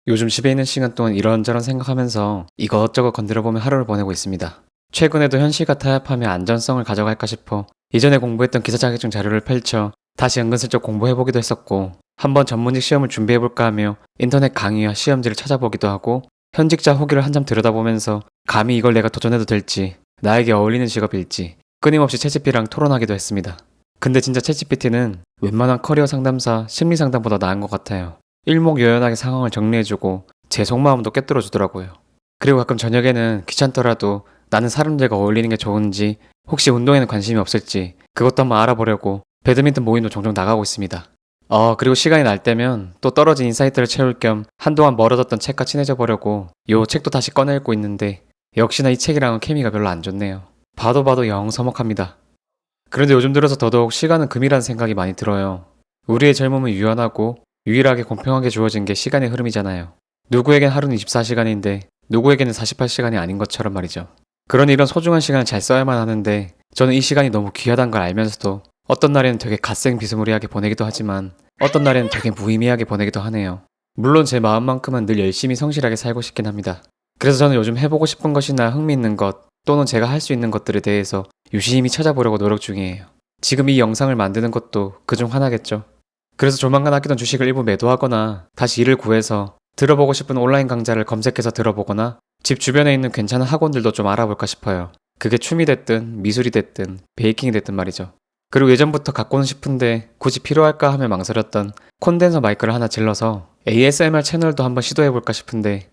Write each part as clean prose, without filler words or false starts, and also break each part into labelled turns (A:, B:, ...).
A: 요즘 집에 있는 시간 동안 이런저런 생각하면서 이것저것 건드려보며 하루를 보내고 있습니다. 최근에도 현실과 타협하며 안전성을 가져갈까 싶어 이전에 공부했던 기사 자격증 자료를 펼쳐 다시 은근슬쩍 공부해보기도 했었고, 한번 전문직 시험을 준비해볼까 하며 인터넷 강의와 시험지를 찾아보기도 하고, 현직자 후기를 한참 들여다보면서 감히 이걸 내가 도전해도 될지, 나에게 어울리는 직업일지 끊임없이 챗GPT랑 토론하기도 했습니다. 근데 진짜 챗GPT는 웬만한 커리어 상담사, 심리 상담보다 나은 것 같아요. 일목요연하게 상황을 정리해주고 제 속마음도 꿰뚫어주더라고요. 그리고 가끔 저녁에는 귀찮더라도 나는 사람들과 어울리는 게 좋은지, 혹시 운동에는 관심이 없을지 그것도 한번 알아보려고 배드민턴 모임도 종종 나가고 있습니다. 그리고 시간이 날 때면 또 떨어진 인사이트를 채울 겸 한동안 멀어졌던 책과 친해져 보려고 요 책도 다시 꺼내 읽고 있는데, 역시나 이 책이랑은 케미가 별로 안 좋네요. 봐도 영 서먹합니다. 그런데 요즘 들어서 더더욱 시간은 금이라는 생각이 많이 들어요. 우리의 젊음은 유연하고 유일하게 공평하게 주어진 게 시간의 흐름이잖아요. 누구에겐 하루는 24시간인데 누구에게는 48시간이 아닌 것처럼 말이죠. 그러니 이런 소중한 시간을 잘 써야만 하는데, 저는 이 시간이 너무 귀하단 걸 알면서도 어떤 날에는 되게 갓생 비스무리하게 보내기도 하지만 어떤 날에는 되게 무의미하게 보내기도 하네요. 물론 제 마음만큼은 늘 열심히 성실하게 살고 싶긴 합니다. 그래서 저는 요즘 해보고 싶은 것이나 흥미있는 것, 또는 제가 할 수 있는 것들에 대해서 유심히 찾아보려고 노력 중이에요. 지금 이 영상을 만드는 것도 그중 하나겠죠. 그래서 조만간 아끼던 주식을 일부 매도하거나 다시 일을 구해서 들어보고 싶은 온라인 강좌를 검색해서 들어보거나 집 주변에 있는 괜찮은 학원들도 좀 알아볼까 싶어요. 그게 춤이 됐든 미술이 됐든 베이킹이 됐든 말이죠. 그리고 예전부터 갖고는 싶은데 굳이 필요할까 하며 망설였던 콘덴서 마이크를 하나 질러서 ASMR 채널도 한번 시도해볼까 싶은데,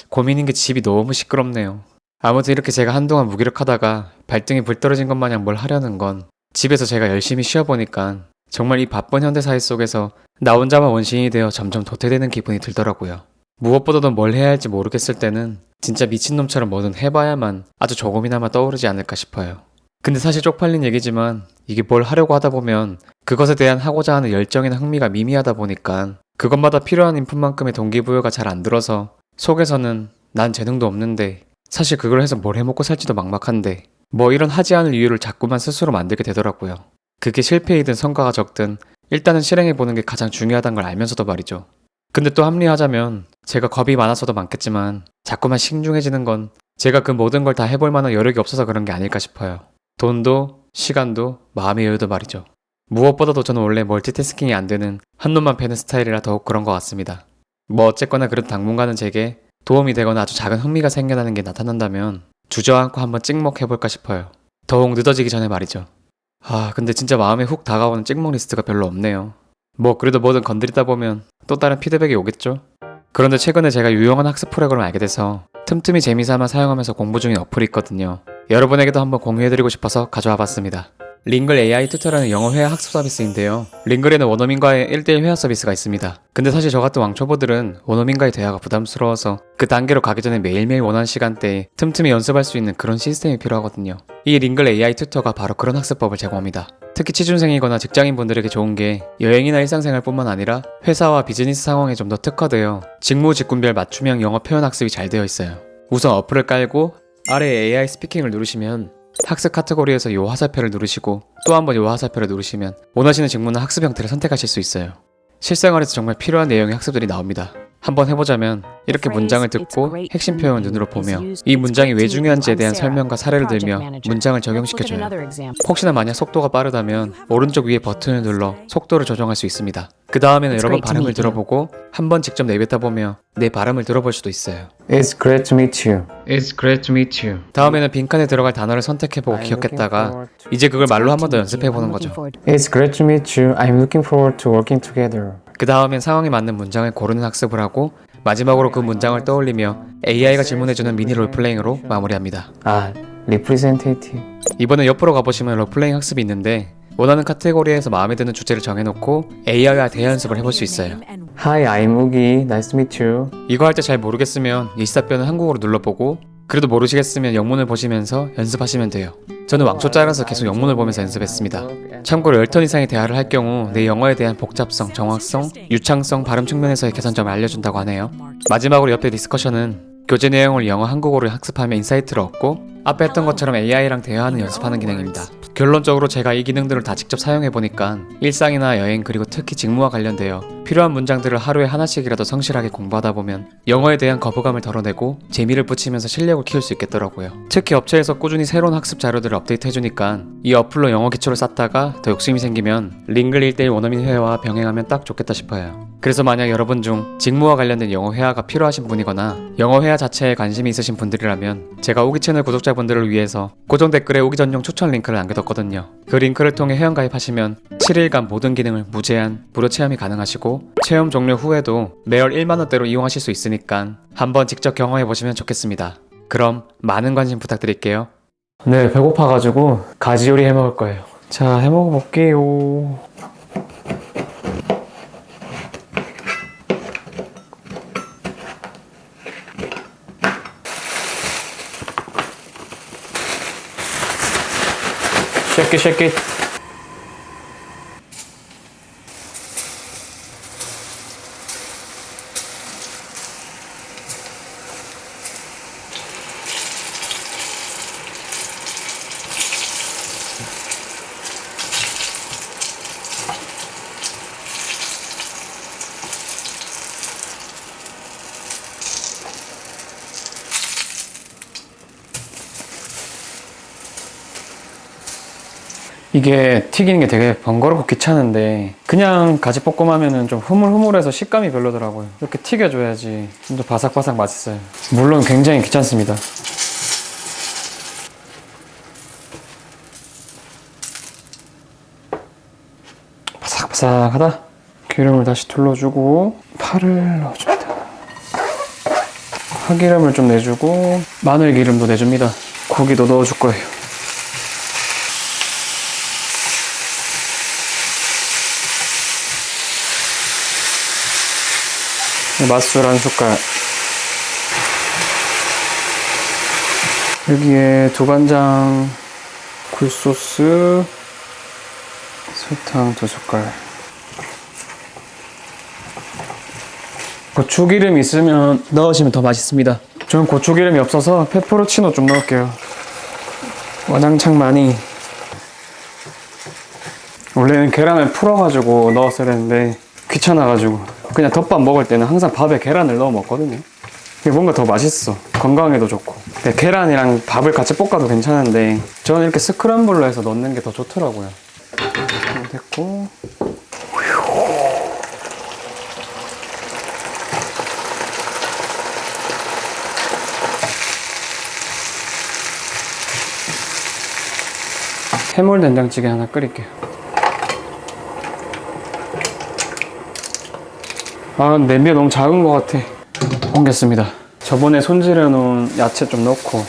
A: 고민인 게 집이 너무 시끄럽네요. 아무튼 이렇게 제가 한동안 무기력하다가 발등에 불 떨어진 것 마냥 뭘 하려는 건, 집에서 제가 열심히 쉬어보니까 정말 이 바쁜 현대사회 속에서 나 혼자만 원신이 되어 점점 도태되는 기분이 들더라고요. 무엇보다도 뭘 해야 할지 모르겠을 때는 진짜 미친놈처럼 뭐든 해봐야만 아주 조금이나마 떠오르지 않을까 싶어요. 근데 사실 쪽팔린 얘기지만 이게 뭘 하려고 하다 보면 그것에 대한 하고자 하는 열정이나 흥미가 미미하다 보니까 그것마다 필요한 인풋만큼의 동기부여가 잘 안 들어서 속에서는 난 재능도 없는데, 사실 그걸 해서 뭘 해먹고 살지도 막막한데, 뭐 이런 하지 않을 이유를 자꾸만 스스로 만들게 되더라고요. 그게 실패이든 성과가 적든 일단은 실행해보는 게 가장 중요하다는 걸 알면서도 말이죠. 근데 또 합리하자면 제가 겁이 많아서도 많겠지만 자꾸만 신중해지는 건 제가 그 모든 걸 다 해볼 만한 여력이 없어서 그런 게 아닐까 싶어요. 돈도 시간도 마음의 여유도 말이죠. 무엇보다도 저는 원래 멀티태스킹이 안 되는 한눈만 패는 스타일이라 더욱 그런 것 같습니다. 뭐 어쨌거나 그래도 당분간은 제게 도움이 되거나 아주 작은 흥미가 생겨나는 게 나타난다면 주저앉고 한번 찍먹해볼까 싶어요. 더욱 늦어지기 전에 말이죠. 근데 진짜 마음에 훅 다가오는 찍먹 리스트가 별로 없네요. 뭐 그래도 뭐든 건드리다 보면 또 다른 피드백이 오겠죠? 그런데 최근에 제가 유용한 학습 프로그램을 알게 돼서 틈틈이 재미삼아 사용하면서 공부 중인 어플이 있거든요. 여러분에게도 한번 공유해드리고 싶어서 가져와 봤습니다. 링글 AI 튜터라는 영어 회화 학습 서비스인데요. 링글에는 원어민과의 1대1 회화 서비스가 있습니다. 근데 사실 저 같은 왕초보들은 원어민과의 대화가 부담스러워서 그 단계로 가기 전에 매일매일 원하는 시간대에 틈틈이 연습할 수 있는 그런 시스템이 필요하거든요. 이 링글 AI 튜터가 바로 그런 학습법을 제공합니다. 특히 취준생이거나 직장인분들에게 좋은 게 여행이나 일상생활 뿐만 아니라 회사와 비즈니스 상황에 좀 더 특화되어 직무 직군별 맞춤형 영어 표현 학습이 잘 되어 있어요. 우선 어플을 깔고 아래 AI 스피킹을 누르시면 학습 카테고리에서 요 화살표를 누르시고 또 한번 요 화살표를 누르시면 원하시는 직무나 학습 형태를 선택하실 수 있어요. 실생활에서 정말 필요한 내용의 학습들이 나옵니다. 한번 해보자면 이렇게 문장을 듣고 핵심 표현을 눈으로 보며 이 문장이 왜 중요한지에 대한 설명과 사례를 들며 문장을 적용시켜줘요. 혹시나 만약 속도가 빠르다면 오른쪽 위에 버튼을 눌러 속도를 조정할 수 있습니다. 그 다음에는 여러 번 발음을 들어보고 한번 직접 내뱉어보며 내 발음을 들어볼 수도 있어요.
B: It's great to meet you.
A: It's great to meet you. 다음에는 빈칸에 들어갈 단어를 선택해보고 기억했다가 이제 그걸 말로 한 번 더 연습해보는 거죠.
B: It's great to meet you. I'm looking forward to working together.
A: 그 다음엔 상황에 맞는 문장을 고르는 학습을 하고 마지막으로 그 문장을 떠올리며 AI가 질문해주는 미니 롤플레잉으로 마무리합니다.
B: representative.
A: 이번엔 옆으로 가보시면 롤플레잉 학습이 있는데 원하는 카테고리에서 마음에 드는 주제를 정해놓고 AI와 대연습을 해볼 수 있어요.
B: Hi, I'm Ugi. Nice to meet you.
A: 이거 할 때 잘 모르겠으면 일사표는 한국어로 눌러보고, 그래도 모르시겠으면 영문을 보시면서 연습하시면 돼요. 저는 왕초 짜라서 계속 영문을 보면서 연습했습니다. 참고로 10턴 이상의 대화를 할 경우 내 영어에 대한 복잡성, 정확성, 유창성, 발음 측면에서의 개선점을 알려준다고 하네요. 마지막으로 옆에 디스커션은 교재 내용을 영어, 한국어로 학습하며 인사이트를 얻고 앞에 했던 것처럼 AI랑 대화하는 연습하는 기능입니다. 결론적으로 제가 이 기능들을 다 직접 사용해보니까 일상이나 여행 그리고 특히 직무와 관련되어 필요한 문장들을 하루에 하나씩이라도 성실하게 공부하다 보면 영어에 대한 거부감을 덜어내고 재미를 붙이면서 실력을 키울 수 있겠더라고요. 특히 업체에서 꾸준히 새로운 학습 자료들을 업데이트해주니까 이 어플로 영어 기초를 쌓다가 더 욕심이 생기면 링글 1대1 원어민 회화와 병행하면 딱 좋겠다 싶어요. 그래서 만약 여러분 중 직무와 관련된 영어 회화가 필요하신 분이거나 영어 회화 자체에 관심이 있으신 분들이라면 제가 오기 채널 구독자분들을 위해서 고정 댓글에 오기 전용 추천 링크를 남겨뒀거든요. 그 링크를 통해 회원가입하시면 7일간 모든 기능을 무제한 무료 체험이 가능하시고 체험 종료 후에도 매월 1만원대로 이용하실 수 있으니까 한번 직접 경험해보시면 좋겠습니다. 그럼 많은 관심 부탁드릴게요. 네, 배고파가지고 가지요리 해먹을 거예요. 자, 해먹어볼게요. shake it. 이게 튀기는 게 되게 번거롭고 귀찮은데 그냥 가지볶음 하면은 좀 흐물흐물해서 식감이 별로더라고요. 이렇게 튀겨줘야지 좀 더 바삭바삭 맛있어요. 물론 굉장히 귀찮습니다. 바삭바삭하다. 기름을 다시 둘러주고 파를 넣어줍니다. 파기름을 좀 내주고 마늘 기름도 내줍니다. 고기도 넣어줄 거예요. 맛술 한 숟갈. 여기에 두간장, 굴소스, 설탕 2숟갈. 고추기름 있으면 넣으시면 더 맛있습니다. 저는 고추기름이 없어서 페퍼로치노 좀 넣을게요. 와장창 많이. 원래는 계란을 풀어가지고 넣었어야 했는데 귀찮아가지고 그냥 덮밥 먹을 때는 항상 밥에 계란을 넣어 먹거든요. 이게 뭔가 더 맛있어. 건강에도 좋고. 계란이랑 밥을 같이 볶아도 괜찮은데 저는 이렇게 스크램블로 해서 넣는 게 더 좋더라고요. 됐고 해물 된장찌개 하나 끓일게요. 아, 냄비가 너무 작은 것 같아. 옮겼습니다. 저번에 손질해 놓은 야채 좀 넣고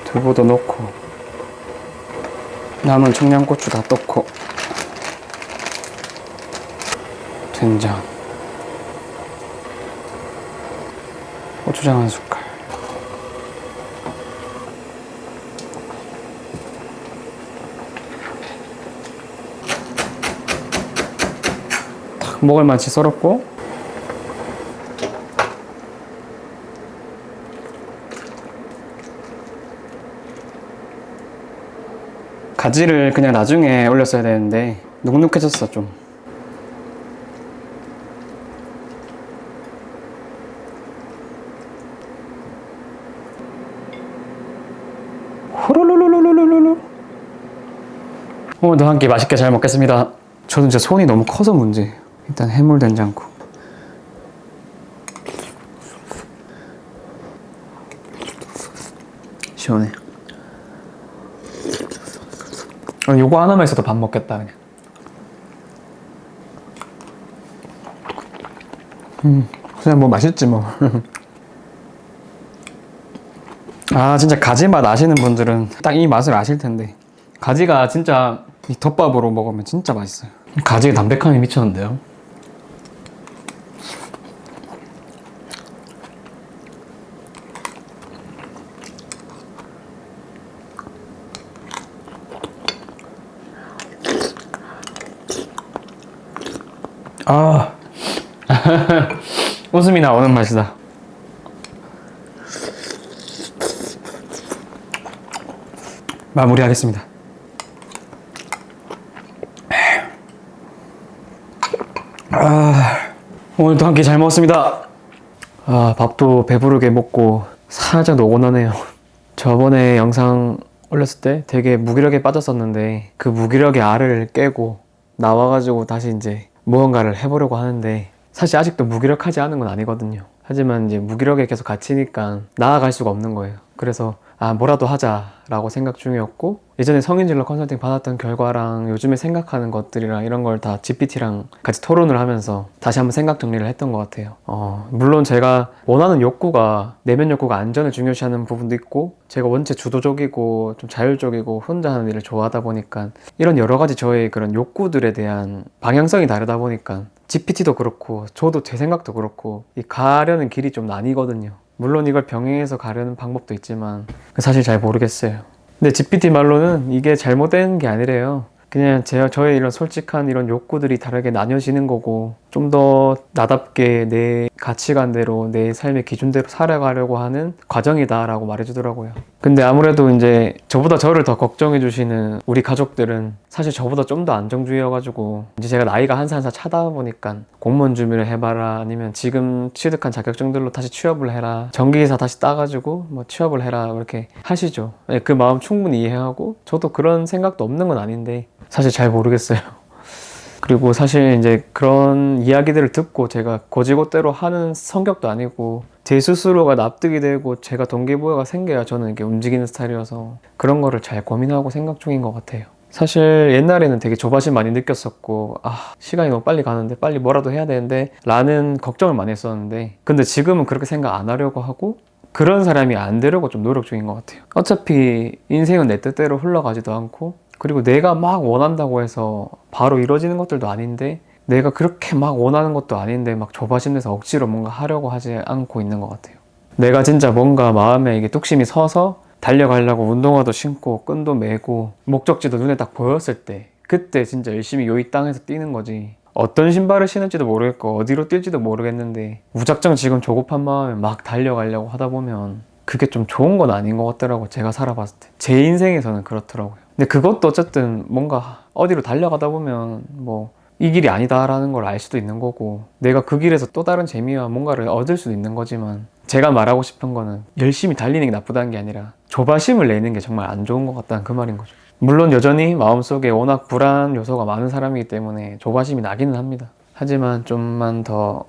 A: 두부도 넣고 남은 청양고추 다 넣고 된장 고추장 한 숟갈 먹을만치 썰었고 가지를 그냥 나중에 올렸어야 되는데 눅눅해졌어 좀. 호로로로로로로로. 오늘도 한 끼 맛있게 잘 먹겠습니다. 저는 진짜 손이 너무 커서 문제예요. 일단 해물 된장국. 시원해. 요거 하나만 있어도 밥 먹겠다 그냥. 그냥 뭐 맛있지 뭐. 아 진짜 가지 맛 아시는 분들은 딱 이 맛을 아실 텐데 가지가 진짜 이 덮밥으로 먹으면 진짜 맛있어요. 가지의 담백함이 미쳤는데요. 아 웃음이 나오는 맛이다. 마무리하겠습니다. 오늘도 한 끼 잘 먹었습니다. 밥도 배부르게 먹고 살짝 노곤하네요. 저번에 영상 올렸을 때 되게 무기력에 빠졌었는데 그 무기력의 알을 깨고 나와가지고 다시 이제 무언가를 해보려고 하는데 사실 아직도 무기력하지 않은 건 아니거든요. 하지만 이제 무기력에 계속 갇히니까 나아갈 수가 없는 거예요. 그래서 뭐라도 하자라고 생각 중이었고, 예전에 성인진로 컨설팅 받았던 결과랑 요즘에 생각하는 것들이랑 이런 걸 다 GPT랑 같이 토론을 하면서 다시 한번 생각 정리를 했던 것 같아요. 물론 제가 원하는 욕구가, 내면 욕구가 안전을 중요시하는 부분도 있고, 제가 원체 주도적이고 좀 자율적이고 혼자 하는 일을 좋아하다 보니까 이런 여러 가지 저의 그런 욕구들에 대한 방향성이 다르다 보니까 GPT도 그렇고 저도 제 생각도 그렇고 이 가려는 길이 좀 나뉘거든요. 물론 이걸 병행해서 가려는 방법도 있지만 사실 잘 모르겠어요. 근데 GPT 말로는 이게 잘못된 게 아니래요. 그냥 저의 이런 솔직한 이런 욕구들이 다르게 나뉘어지는 거고, 좀 더 나답게 내 가치관대로 내 삶의 기준대로 살아가려고 하는 과정이다라고 말해주더라고요. 근데 아무래도 이제 저보다 저를 더 걱정해 주시는 우리 가족들은 사실 저보다 좀 더 안정주의여가지고, 이제 제가 나이가 한 살 한 살 차다 보니까 공무원 준비를 해봐라, 아니면 지금 취득한 자격증들로 다시 취업을 해라, 전기기사 다시 따가지고 뭐 취업을 해라, 이렇게 하시죠. 그 마음 충분히 이해하고 저도 그런 생각도 없는 건 아닌데 사실 잘 모르겠어요. 그리고 사실 이제 그런 이야기들을 듣고 제가 고지고대로 하는 성격도 아니고, 제 스스로가 납득이 되고 제가 동기부여가 생겨야 저는 이렇게 움직이는 스타일이어서 그런 거를 잘 고민하고 생각 중인 것 같아요. 사실 옛날에는 되게 조바심 많이 느꼈었고, 시간이 너무 빨리 가는데 빨리 뭐라도 해야 되는데 라는 걱정을 많이 했었는데, 근데 지금은 그렇게 생각 안 하려고 하고 그런 사람이 안 되려고 좀 노력 중인 것 같아요. 어차피 인생은 내 뜻대로 흘러가지도 않고, 그리고 내가 막 원한다고 해서 바로 이루어지는 것들도 아닌데, 내가 그렇게 막 원하는 것도 아닌데 막 조바심 내서 억지로 뭔가 하려고 하지 않고 있는 것 같아요. 내가 진짜 뭔가 마음에 이게 뚝심이 서서 달려가려고 운동화도 신고 끈도 매고 목적지도 눈에 딱 보였을 때, 그때 진짜 열심히 이 땅에서 뛰는 거지. 어떤 신발을 신을지도 모르겠고 어디로 뛸지도 모르겠는데 무작정 지금 조급한 마음에 막 달려가려고 하다 보면 그게 좀 좋은 건 아닌 것 같더라고. 제가 살아봤을 때 제 인생에서는 그렇더라고요. 근데 그것도 어쨌든 뭔가 어디로 달려가다 보면 뭐 이 길이 아니다라는 걸 알 수도 있는 거고, 내가 그 길에서 또 다른 재미와 뭔가를 얻을 수도 있는 거지만, 제가 말하고 싶은 거는 열심히 달리는 게 나쁘다는 게 아니라 조바심을 내는 게 정말 안 좋은 것 같다는 그 말인 거죠. 물론 여전히 마음속에 워낙 불안 요소가 많은 사람이기 때문에 조바심이 나기는 합니다. 하지만 좀만 더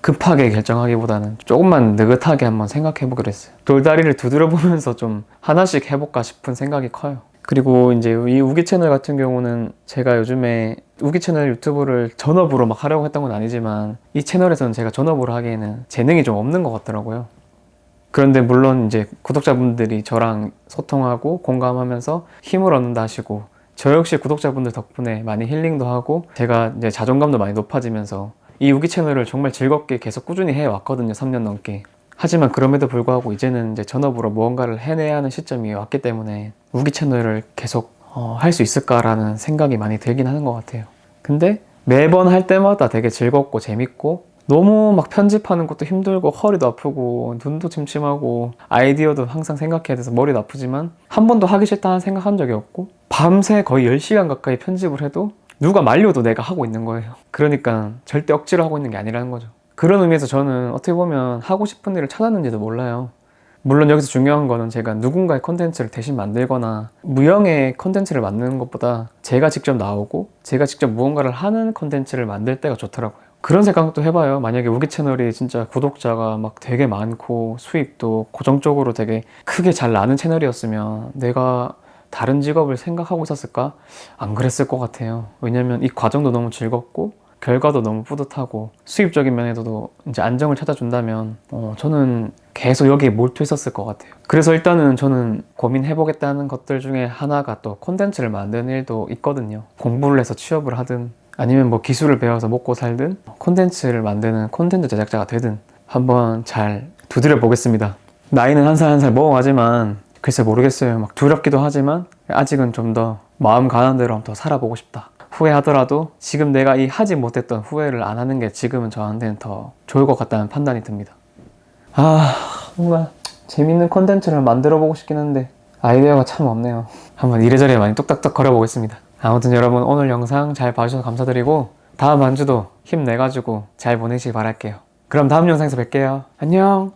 A: 급하게 결정하기보다는 조금만 느긋하게 한번 생각해 보기로 했어요. 돌다리를 두드려 보면서 좀 하나씩 해볼까 싶은 생각이 커요. 그리고 이제 이 우기 채널 같은 경우는 제가 요즘에 우기 채널 유튜브를 전업으로 막 하려고 했던 건 아니지만, 이 채널에서는 제가 전업으로 하기에는 재능이 좀 없는 것 같더라고요. 그런데 물론 이제 구독자분들이 저랑 소통하고 공감하면서 힘을 얻는다 하시고, 저 역시 구독자분들 덕분에 많이 힐링도 하고 제가 이제 자존감도 많이 높아지면서 이 우기 채널을 정말 즐겁게 계속 꾸준히 해왔거든요. 3년 넘게. 하지만 그럼에도 불구하고 이제는 이제 전업으로 무언가를 해내야 하는 시점이 왔기 때문에 우기 채널을 계속 할 수 있을까라는 생각이 많이 들긴 하는 것 같아요. 근데 매번 할 때마다 되게 즐겁고 재밌고, 너무 막 편집하는 것도 힘들고 허리도 아프고 눈도 침침하고 아이디어도 항상 생각해야 돼서 머리도 아프지만 한 번도 하기 싫다는 생각한 적이 없고, 밤새 거의 10시간 가까이 편집을 해도 누가 말려도 내가 하고 있는 거예요. 그러니까 절대 억지로 하고 있는 게 아니라는 거죠. 그런 의미에서 저는 어떻게 보면 하고 싶은 일을 찾았는지도 몰라요. 물론 여기서 중요한 거는 제가 누군가의 컨텐츠를 대신 만들거나 무형의 컨텐츠를 만드는 것보다 제가 직접 나오고 제가 직접 무언가를 하는 컨텐츠를 만들 때가 좋더라고요. 그런 생각도 해봐요. 만약에 우기 채널이 진짜 구독자가 막 되게 많고 수입도 고정적으로 되게 크게 잘 나는 채널이었으면 내가 다른 직업을 생각하고 있었을까? 안 그랬을 것 같아요. 왜냐면 이 과정도 너무 즐겁고 결과도 너무 뿌듯하고 수입적인 면에서도 이제 안정을 찾아준다면 저는 계속 여기에 몰두했었을 것 같아요. 그래서 일단은 저는 고민해보겠다는 것들 중에 하나가 또 콘텐츠를 만드는 일도 있거든요. 공부를 해서 취업을 하든 아니면 뭐 기술을 배워서 먹고 살든 콘텐츠를 만드는 콘텐츠 제작자가 되든 한번 잘 두드려 보겠습니다. 나이는 한 살 한 살 먹어가지만 글쎄 모르겠어요. 막 두렵기도 하지만 아직은 좀 더 마음 가는 대로 한번 더 살아보고 싶다. 후회하더라도 지금 내가 이 하지 못했던 후회를 안 하는 게 지금은 저한테는 더 좋을 것 같다는 판단이 듭니다. 뭔가 재밌는 콘텐츠를 만들어 보고 싶긴 한데 아이디어가 참 없네요. 한번 이래저래 많이 뚝딱뚝 거려보겠습니다. 아무튼 여러분 오늘 영상 잘 봐주셔서 감사드리고 다음 한 주도 힘내가지고 잘 보내시기 바랄게요. 그럼 다음 영상에서 뵐게요. 안녕!